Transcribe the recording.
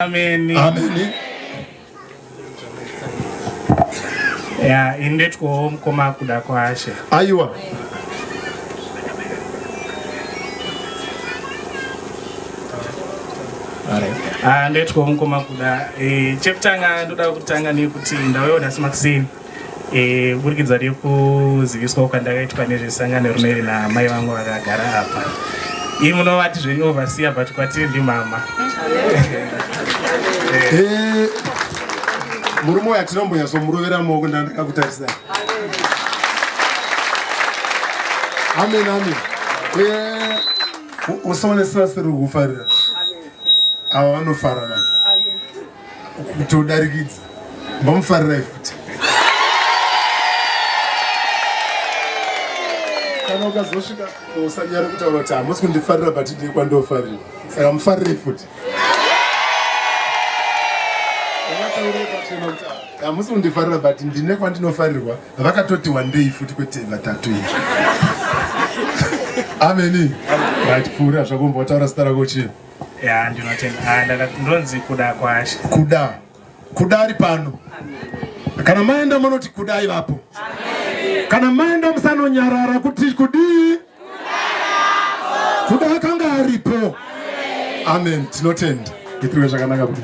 Amen. Amen. Yeah, indet ko koma kuda kwashe. Aiwa. Indet ko koma kuda cheptanga ndoda kutanga nekuti ndawona simakusini. Burikidza rekuziviswa kwandakaitwa nezvesangano rineri namai vangu vakagara apa. Imi munovati zvenyu overseer but kwatiri ndi mama. Murumo yatinombonya somurovera maoko ndandakakutarisai. Amen, amen. Usaone sirasiri kufarira. Ava vanofara manje. Kutodarikidza. Mbamufarirai futi. Kana ukazosvika usanyara kutaura kuti hamusi kundifarira but ndiri kwandofarira. Saka mufarirei futi. Hamusi kundifarira but ndine kwandinofarirwa. Vakatoti one day futi kwete vatatu iyi. Amen. Right, pfuura zvakumbotaura zita rako chii? Yeah, ndinotenda. Ndonzi kuda kwashe. Kuda. Kuda ari pano. Kana maenda munoti kuda ivapo. Kana maenda musanonyarara kuti kudii? Kuda kanga aripo. Amen. Tinotenda. Ndipirwe zvakanaka kuti.